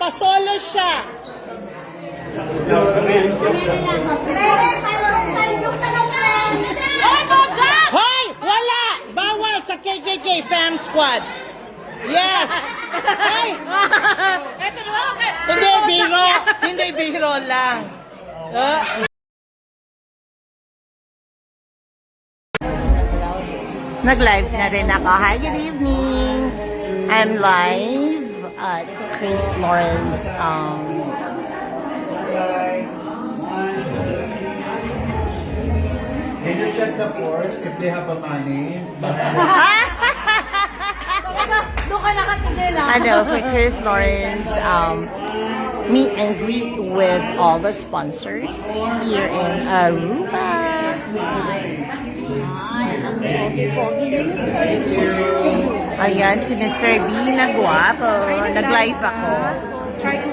Solo siya. Hoy! Wala! Bawal sa KKK Fam Squad. Yes! Hey! Hindi biro. Hindi biro lang. Nag-live na rin ako. Hi, good evening. I'm live at Chris Lawrence. Can you check the floors if they have a money? Doon ka nakatigil For Chris Lawrence, meet and greet with all the sponsors here in Aruba. Ayan, si Mr. B na gwapo. Nag-live ako.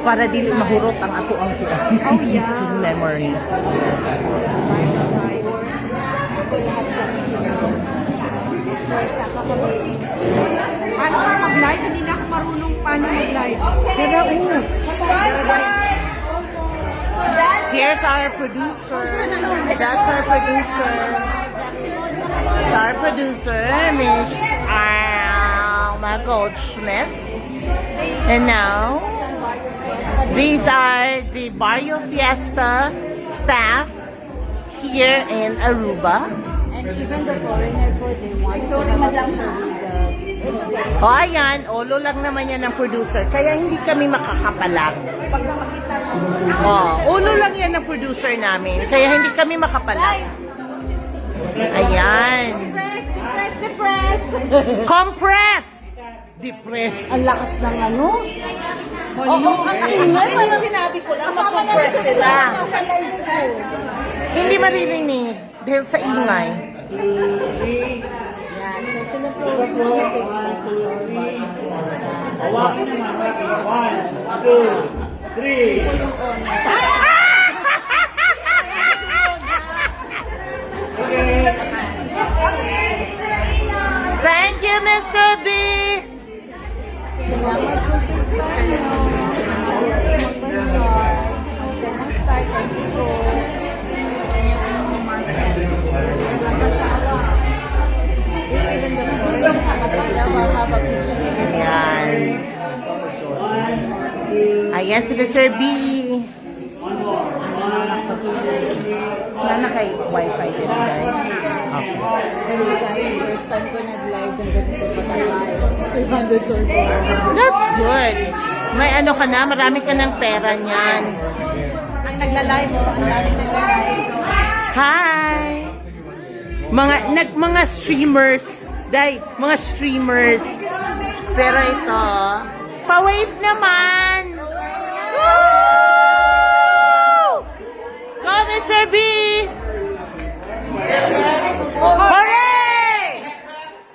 Para dili mahurot ang ako ang memory. Paano ka mag-live? Hindi na ako marunong paano mag-live. Pero, here's our producer. That's our producer. That's our producer, Miss Michael Smith. And now, these are the Barrio Fiesta staff here in Aruba. And even the foreigner po, they want to have a picture with the... O ayan, olo lang naman yan ng producer. Kaya hindi kami makakapalag. Ulo lang yan ng producer namin. Kaya hindi kami makapalag. Ayan. Depress! Compress! Depress. Ang lakas ng ano? Oo, ang ingay. Parang sinabi ko lang, mag-compress sila. Hindi maririnig dahil sa ingay. Yan. So, sila po is mga Hawakan naman. 1, 2, 3. Thank you, Mr. B. salamat po sa inyo. Mag-start. Thank you po. Even the foreigner sa kapila will have a picture. Ayan. Ayan si Mr. B. Sana kay wifi din guys. Okay. Pero guys, first time ko nag-live ng ganito pa 300 turbo. That's good. May ano ka na, marami ka ng pera niyan. Ang nagla-live, ang dami nagla-live. Hi! Mga streamers. Day, mga streamers. Pero ito, pa-wave naman! Woo! Go, Mr. B! Hooray!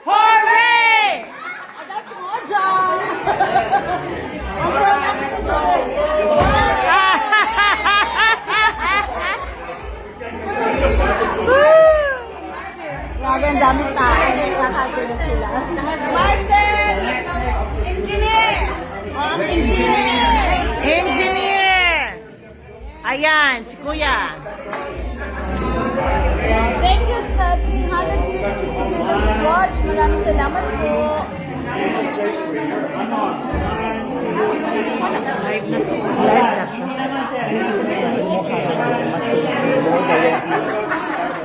Hooray! That's Moja! Grabe, ang daming tao. Nakakagulo sila. Marcel! Engineer! Engineer! Ayan, si Kuya. Thank you sa 350 watch. Maraming salamat po. Live na to.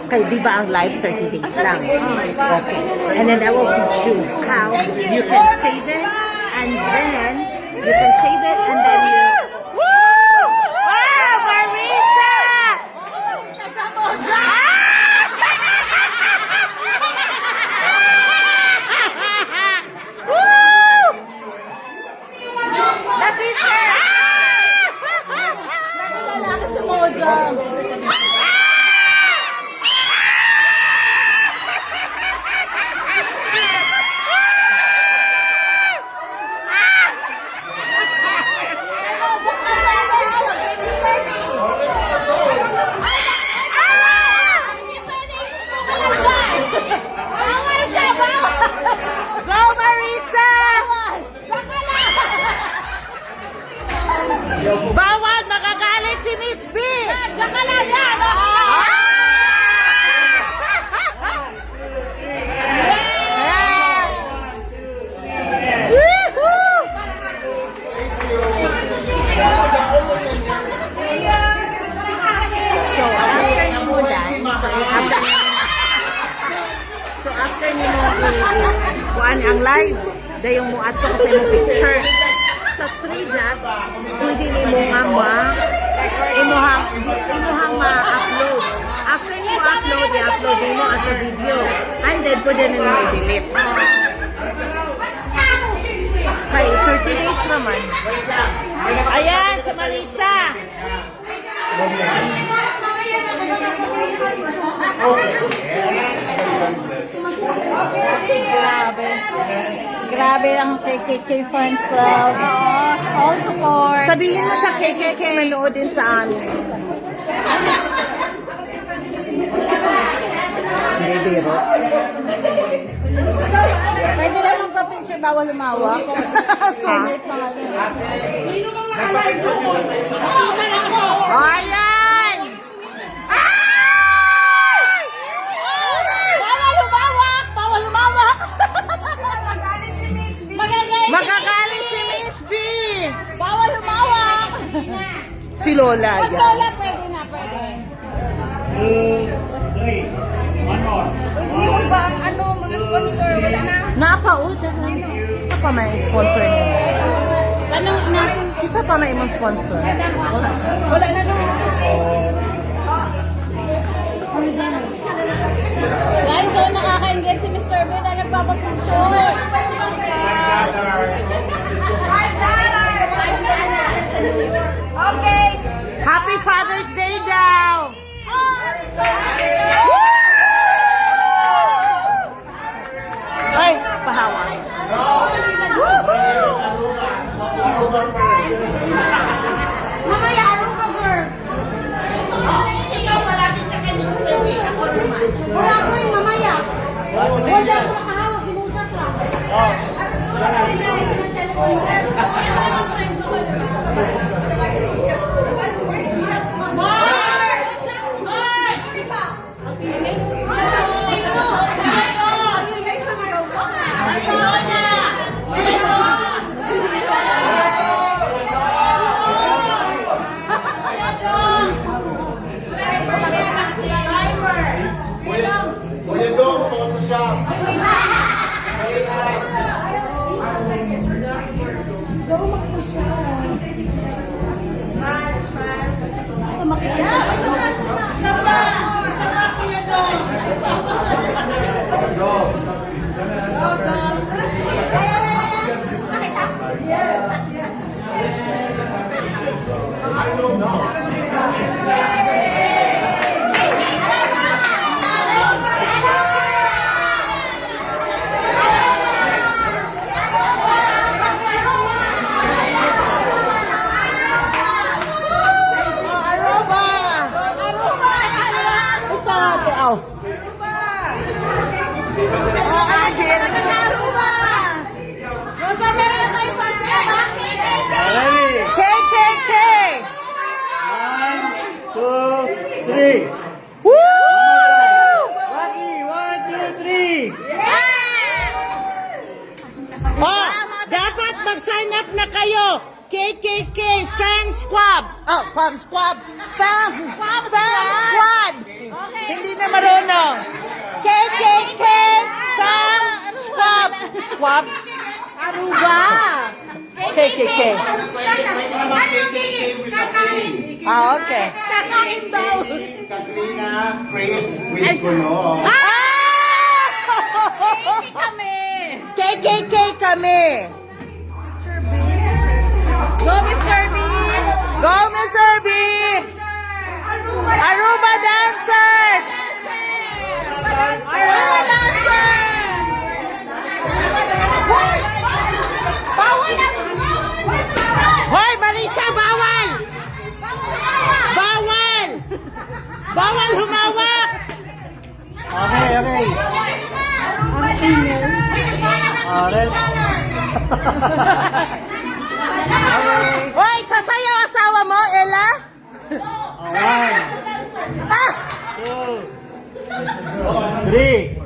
Kaya di ba ang live 30 days lang? Okay. And then I will teach you how you can save it and then you can save it and then you... Woo! Wow, Marisa! Woo! The sister! Lalaki si Moja. kuan ang live. Dayong mo ato sa imong picture. Sa 3 dots, pwede nimo nga imuhang ma-upload. After you upload, i-upload mo as a video. And then pwede nimo i-delete. Kay 30 days naman. Ayan, si Marisa. Grabe. Grabe ang KKK Fans Club. All support. Sabihin mo sa KKK manood din sa amin. Hindi biro. Pwede lang magpa-picture, bawal lumawak. Sungit na nga. Ayan! Bawal lumawak! Bawal lumawak! Magagalit si Miss B! Magagalit si Miss B! Bawal lumawak! Si Lola. Pag Yan. Lola, pwede na, pwede. 2, 3. One more. Sino ba ang mga sponsor? Wala na. Napa-order na. Isa pa may sponsor niya. Tanong natin. Isa pa may imong sponsor. Wala na naman. Guys, so nakaka-engage si Mr. B na nagpapapicture. Okay. Happy Father's Day daw! Ay, pahawa. Mamaya, Aruba girls. Wala ko yung mamaya. Wala ko nakahawak, sinusak lang. Kuya Dong, Photoshop. Ready? KKK! 1, 2, 3. Woo! Rocky, 1, 2, 3. Oh, dapat mag-sign up na kayo. KKK Fan Squad. Oh, Fan Squad. Fan Squad. Hindi na marunong. KKK Fan Squad. Squad. Aruba. KKK. Pwede naman KKK with Katrina. Ah, okay. Katrina, Chris, with Kuno. Ah! KKK kami. Go, Mr. B! Go, Mr. B! Aruba dancers! Aruba dancers! Bawal na! Hoy, Marisa, bawal! Bawal! Bawal humawak! Okay, okay. Alright. Hoy, sasayaw asawa mo, Ella? 1, 2, 3.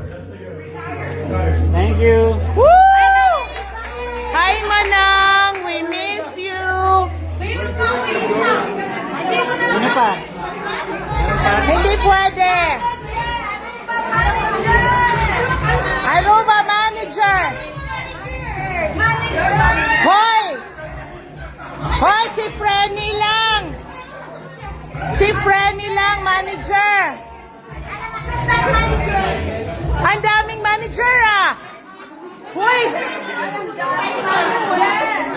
Thank you. Woo! Hi, Manang! We miss you! Ano pa? Hindi pwede! Aruba Frenny lang, manager. Ang daming manager ah. Hoy!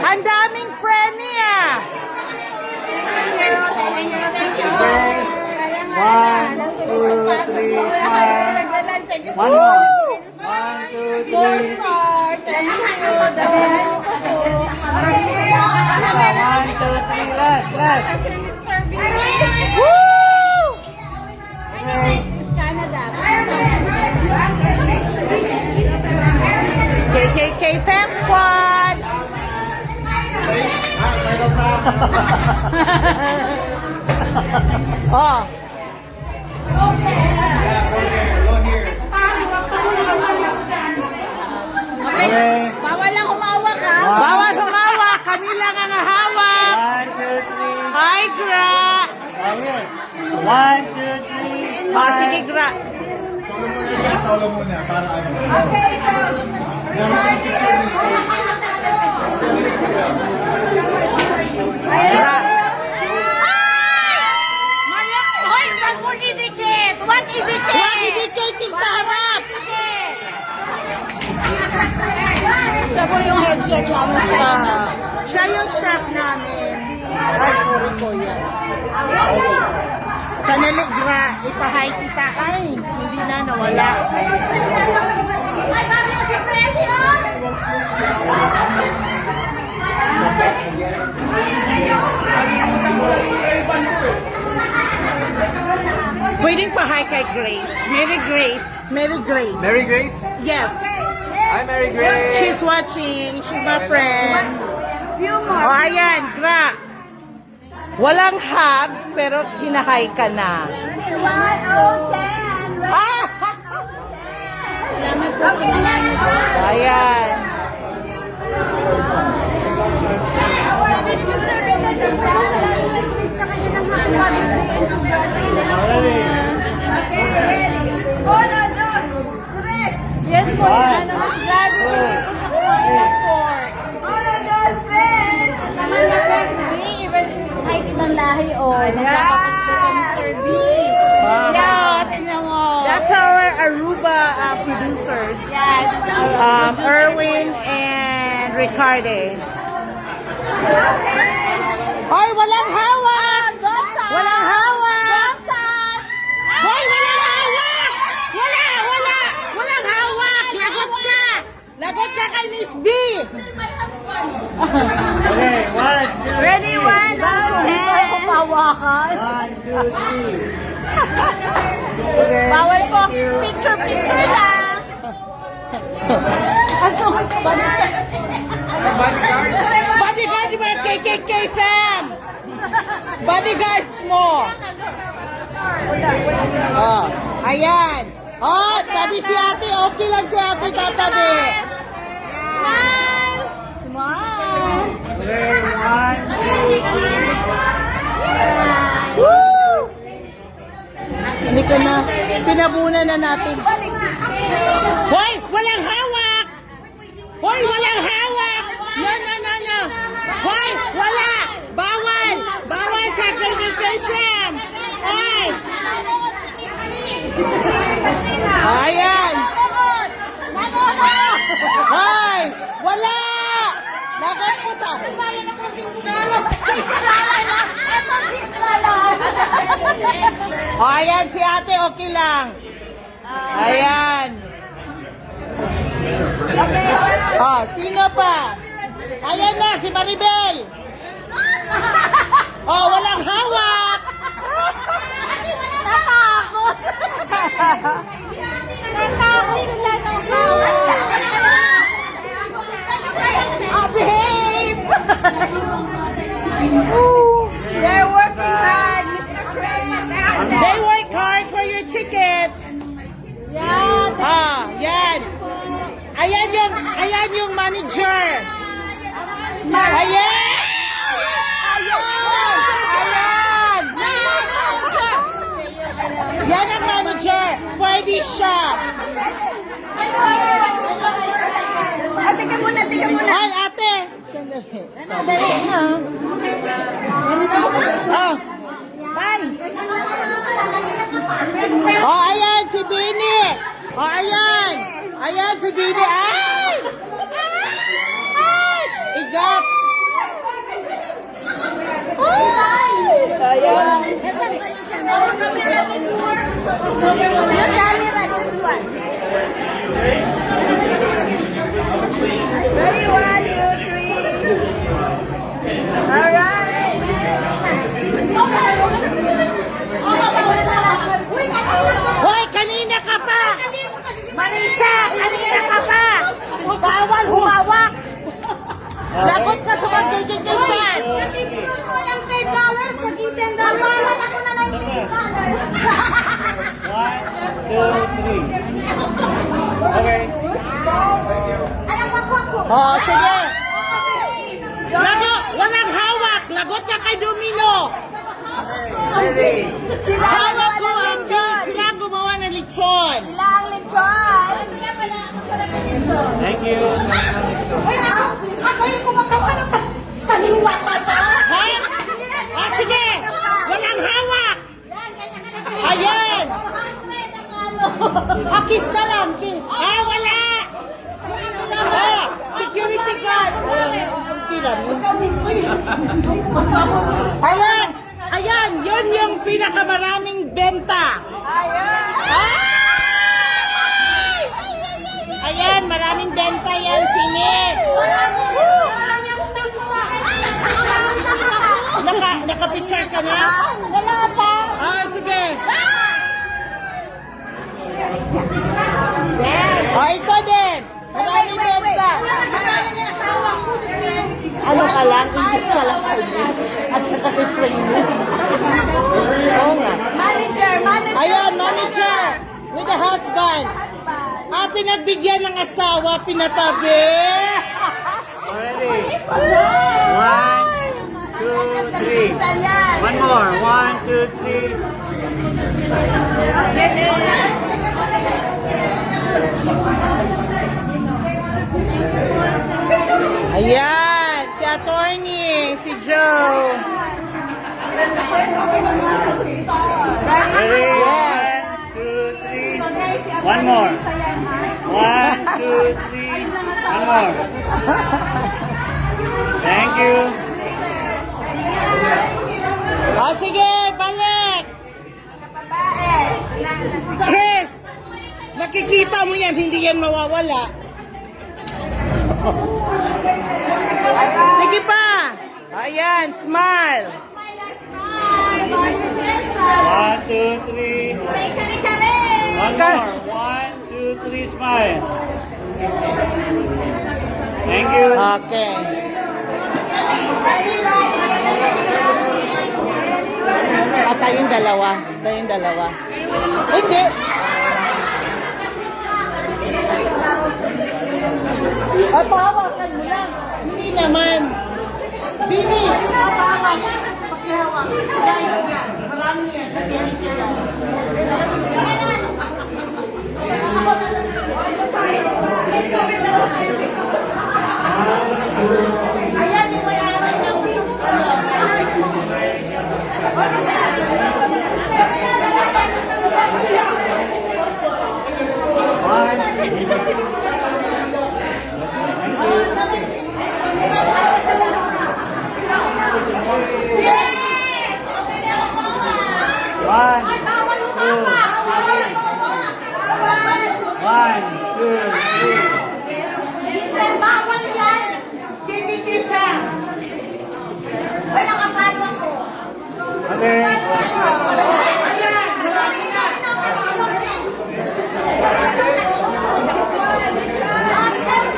Ang daming Frenny ah. Okay. 1, 2, 3, smile. One more. 1, 2, 3. 1, 2, 3, last. Woo! Okay. KKK Fam Squad! Oh, Okay. Bawal lang humawak ha. bawal humawak. Kami lang ang hawak. 1, 2, 3. Hi, Gra. Okay. 1, 2, 3. Oh, sige, Gra. Solo muna siya, solo muna. Para ano. Okay, so... Gra. Maya, hoy, wag mo idikit. Wag idikit. Wag idikit yung sa harap. Siya po yung head chef namin. Siya yung chef namin. Ay, sorry ko yan. Sanali, Gra. Ipahay kita. Ay, hindi na, nawala. Ay, mami mo si Freddy, oh! Pwedeng pahay kay Grace. Mary Grace. Mary Grace. Mary Grace? Yes. Hi, Mary Grace. She's watching. She's my friend. Few O, more. ayan, Gra. Walang hug, pero hinahay ka na. 1, 0, 10. Ah! Okay, let's go. Ayan. Sa kanya ng mga Ready? Okay, ready. Uno, dos, tres. Yes po, One. yan ang mas grabe. Sige po sa kumain ng pork. Uno, dos, tres. Kahit ibang lahi, oh. Nagkakapag sa Mr. B. Yeah, tingnan mo. That's our Aruba producers. Erwin and Ricardo. Hoy, walang hawak! Walang hawak! Hoy, walang hawak! Walang hawak! Lagot ka! Lagot ka kay Miss B! Okay, 1, 2, Ready, 1, 0, 10. Pawakan. 1, 2, 3. Okay. Bawal po. thank you. Picture lang. Bodyguard mo yung KKK Sam. Bodyguards mo. Oh, ayan. Oh, tabi si ate. Okay lang si ate tatabi. Smile. Smile. Okay, 1, 2, 3. Woo! Hindi ka na. Tinabunan na natin. Hoy! Walang hawak! Hoy! Walang hawak! No! Hoy! Wala! Bawal! Bawal sa kay Sam! Hoy! Ayan! Hoy! Wala! Lagat ko sa... O, ayan si ate, okay lang. Ayan. O, sino pa? Ayan na, si Maribel. O, walang hawak. Natakot. Natakot sila ng hawak. Behave. They're working hard, Mr. Chris. They work hard for your tickets. Yeah, Yan. Ayan yung manager. Ayan. Yan ang manager. Pwede siya. tika muna. Ay, ate. Sandali. Sandali na. Oh. Vice. Oh, ayan si Bini. Oh, ayan. Ayan si Bini. Ay! Ay! Igat. Ayan. Your camera, this one. Ready, 1, 2, 3. Alright. Hoy, kanina ka pa. Marisa, kanina ka pa. Bawal humawak. Lagot ka sa magkikikasan. Nag-improve ko yung $10, naging $10. Nawalan ako na ng $10. Okay. Alam ko. Oh, sige. Lagot, walang hawak. Lagot ka kay Domino. Ready. Sila ang Hawak gumawa ko ng ang lechon. Sila ang gumawa ng lechon. Sila ang lechon. Sila pala ako sa lechon. Thank you. Uy, ako yung kumagawa ng kaliwa pa to. Ha? Ah, sige. Walang hawak. Ayan. Ah, kiss na lang, kiss. Ah, wala. Oh, security guard. Ayan. Ayan, yun yung pinakamaraming benta. Ay! Ayan, maraming benta yan, singit. Naka-picture ka na? Wala pa. Ah, sige. Yes. Oh, ito din. Maraming benta. Ano ka lang? Ingit ka lang kay Mitch. At saka kay Frayne. Oo nga. Manager. Ayan, manager. With the husband. Ah, pinagbigyan ng asawa, pinatabi. Ready. 1, 2, 3. One more. 1, 2, 3. Ayan, si attorney, si Joe. Ready. 1, 2, 3. One more. 1, 2, 3. One more. Thank you. O sige, balik. Chris, nakikita mo yan, hindi yan mawawala. Sige pa. Ayan, smile. 1, 2, 3. One more. 1, 2, 3. Smile. Thank you. Okay. At tayong dalawa. Tayong dalawa. Hindi. Ay, pahawakan mo lang. Hindi naman. Bini, pahawak. Pakihawak. Marami yan. Ayan, yung mayaman ng One, two, 1, 2, 3. Isang bawal yan. Kikikisa. Ay, nakapalo ako. Okay.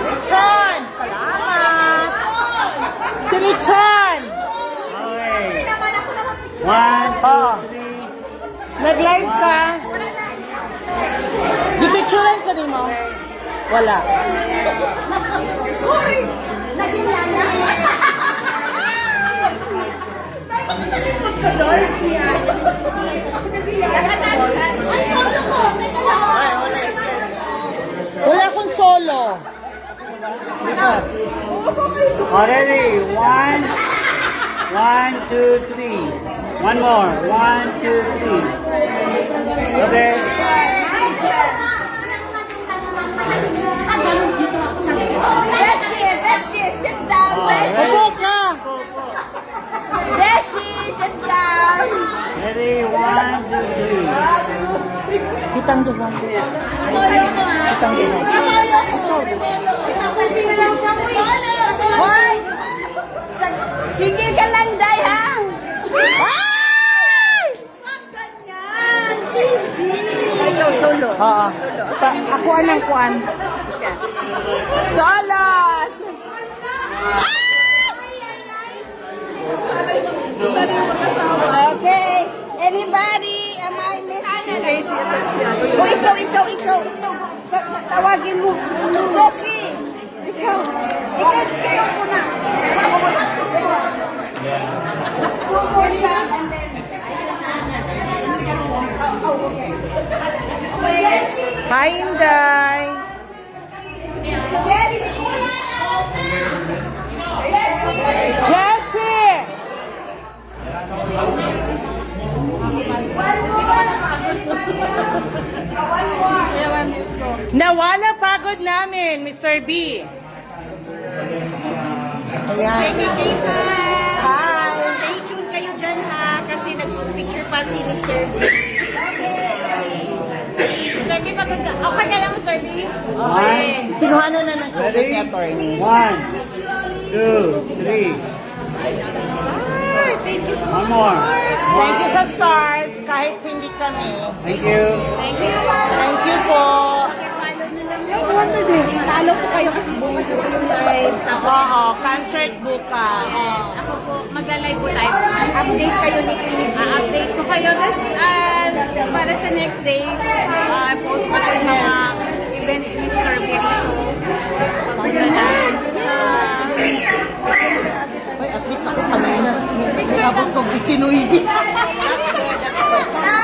Lechon! Salamat! Si Lechon! Okay. Naman ako nakapicture. 1, 2, 3. Nag-live ka? Gipicturean ka rin mo? Wala. Sorry. Naging nana. Bakit sa likod ko doon? Ay, solo ko. Teka lang. Wala akong solo. Ready? 1, 2, 3. One more. 1, 2, 3. Okay. Beshi, sit down. Upo ka! Beshi, sit down. Ready? 1, 2, 3. Kitang duhan. Kitang duhan. Hoy! Sige ka lang, Day, ha? Ay! Huwag ganyan. Easy. Ikaw, solo. Oo. Akuan ng kuan. Solos! Okay. Anybody? Am I missing? Oh, ikaw. Tawagin mo. Josie. Ikaw muna. Two more shot and then... Hi, Inday. Jessie! Nawala pagod namin, Mr. B. Ayan. Hi! Stay tuned kayo dyan, ha? Kasi nag-picture pa si Mr. B. Mr. B, maganda. Okay ka lang, Mr. B? Okay. Kinuhanan na ng tubig ni attorney. 1, 2, 3. Thank you so One more. Thank you sa stars, kahit hindi kami. Thank you. Thank you. Thank you po. Follow po kayo kasi bukas na po yung live. Tapos Oo, concert bukas. ako po, magla-live po tayo. Update kayo ni Queen G. Update ko kayo para sa next days. Post ko yung mga event ni Sir Billy. Ay, at least ako kanina. Sabot ko bisinuibi.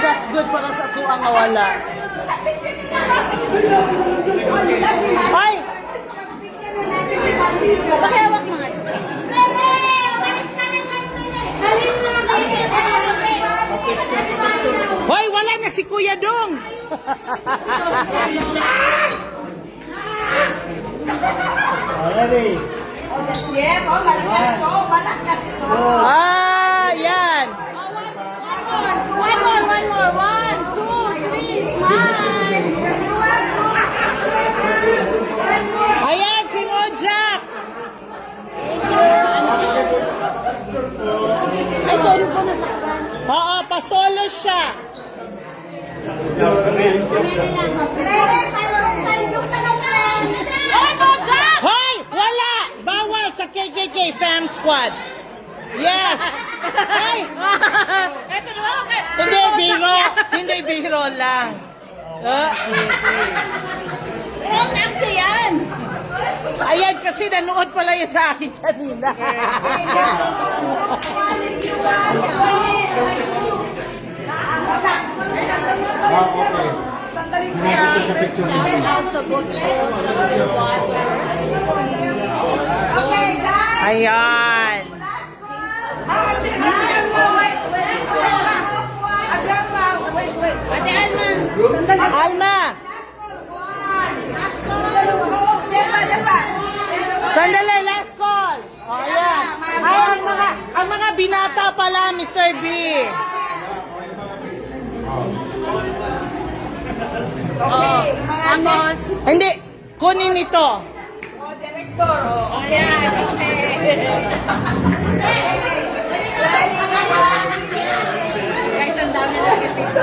That's good para sa tuang awala. Ay! Pakihawak mga. Hoy, wala na si Kuya Dong! Ready? Chef, malakas to. Ah, yan! One more. 1, 2, 3, smile! Ayan, si Rojak! Ay, sorry po na. Oo, pasolo siya. Hoy! Wala! Bawal sa KKK Fam Squad. Yes! Ay! Hindi biro. Hindi biro lang. yan! Ayan, kasi nanood pala yan sa akin kanina. Okay. Nakikita ka picture niya. Shout out sa boss ko, sa Clearwater. Si boss ko. Ayan. Ate Alma! Alma! Sandali, last call. O, ayan. Ay, ang mga binata pala, Mr. B. Okay, Tapos, Hindi, kunin ito. director. Ayan, guys, ang dami na pipito.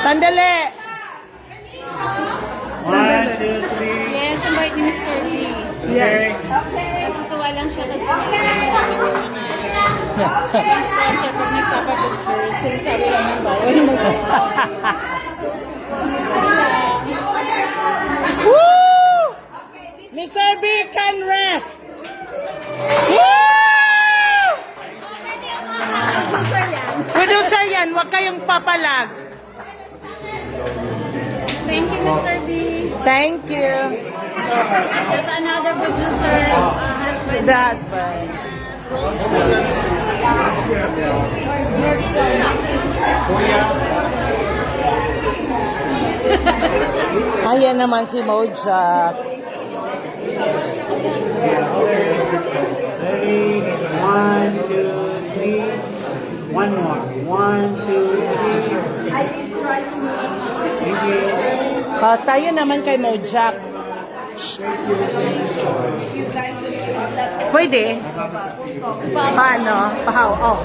Sandali. 1, 2, 3. Yes, ang bait ni Mr. Lee. Okay. Natutuwa lang siya kasi basta siya pag nagpapapicture, sinasabi lang ng bawal Woo! Mr. B can rest. Woo! Producer yan, huwag kayong papalag. Thank you, Mr. B. Thank you. There's another producer, husband. The husband. Ayan naman si Mojak. Ready? 1, 2, 3. One more. 1, 2, 3. Thank you. Tayo naman kay Mojak. Pwede. Paano? Pahaw. Oh.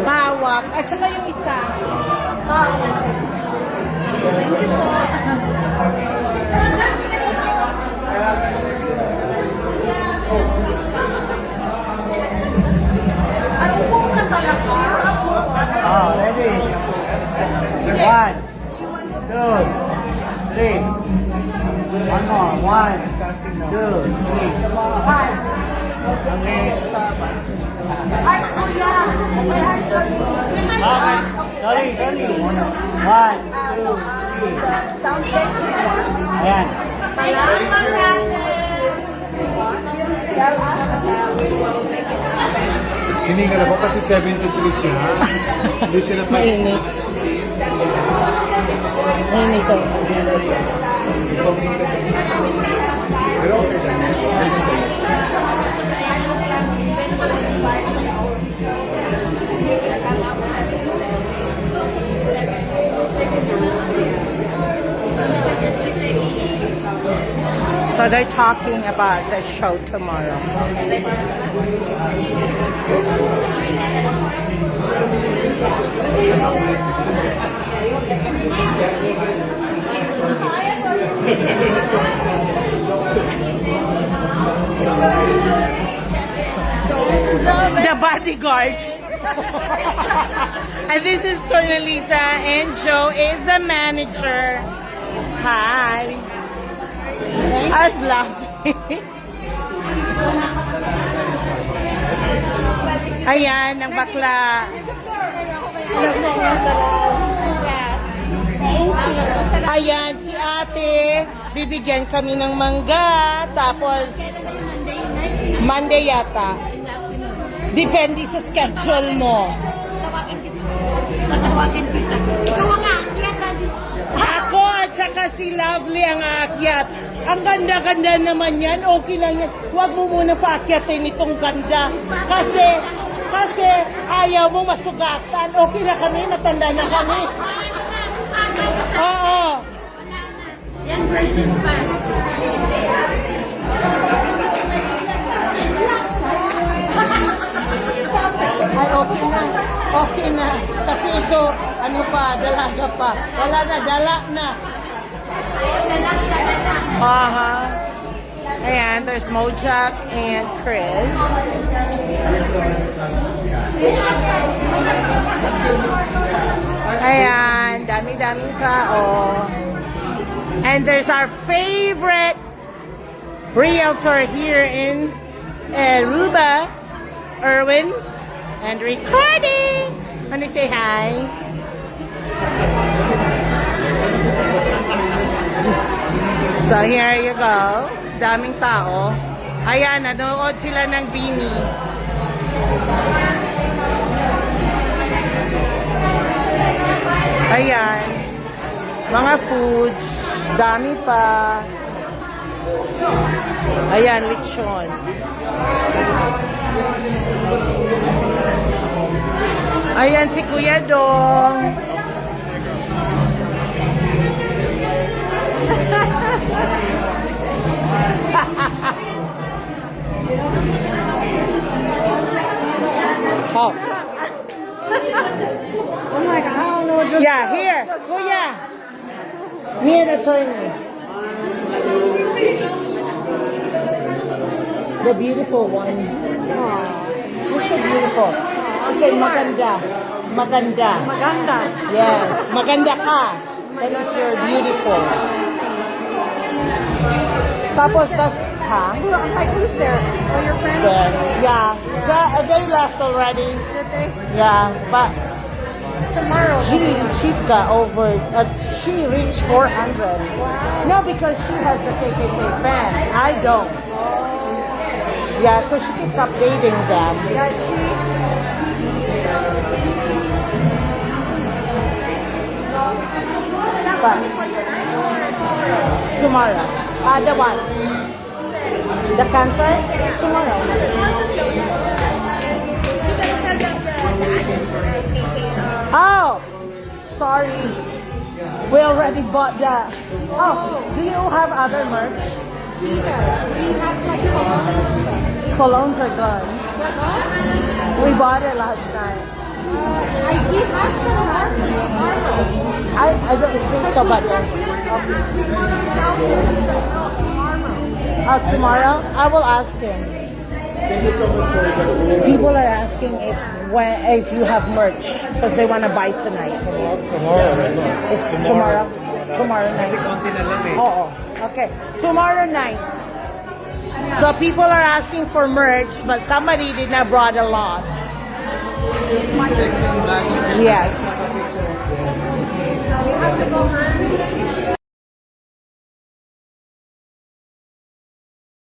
Pahawak. At saka yung isa. Oh, ready? 1, 2, 3. One more. 1, 2, 3. Okay. Okay. Sorry. 1, 2, 3. Ayan. Hiningal ako kasi 73 siya. Hindi siya na Mainit. Mainit ko. Pero okay lang. So they're talking about the show tomorrow. The bodyguards. And this is Tornalisa, and Joe is the manager. Hi. I was laughing. Ayan, ang bakla. Ayan, si ate, bibigyan kami ng mangga, tapos Monday yata. Depende sa schedule mo. Ako at saka si Lovely ang aakyat. Ang ganda-ganda naman yan. Okay lang yan. Huwag mo muna paakyatin itong ganda. Kasi ayaw mo masugatan. Okay na kami. Matanda na kami. Oo. Yan, virgin pa. Ay, okay na. Okay na. Kasi ito, ano pa, dalaga pa. Wala na, dala na. Ayan, there's Mojak and Chris. Ayan, dami-daming tao. And there's our favorite realtor here in Aruba, Erwin, and recording. Want to say hi? So here you go. Daming tao. Ayan, nanood sila ng Bini. Ayan. Mga foods. Dami pa. Ayan, lechon. Ayan si Kuya Dong. Oh. Oh my God, I don't know what Yeah, here. Kuya. Me and attorney. The beautiful one. You're so beautiful. Okay, maganda. Maganda. Maganda. Yes, maganda ka. That is you're beautiful. Tapos das, ha? I'm like, who's there? Oh, your friend? There. Yeah. They left already. Did they? Yeah, but Tomorrow. she's got over. She reached 400. No, because she has the KKK fan. I don't. Yeah, because she keeps updating them. But tomorrow. The one. The cancer? Tomorrow. Oh, sorry. We already bought the. Oh, do you have other merch? He does. He has like colognes. Colognes are good. We bought it last night. He has some markers. I don't think so, but tomorrow I will ask him. People are asking if you have merch because they want to buy tonight. Tomorrow. It's tomorrow. Tomorrow Kasi night. konti na lang eh. Oh, okay. Tomorrow night. So people are asking for merch, but somebody did not brought a lot. Yes.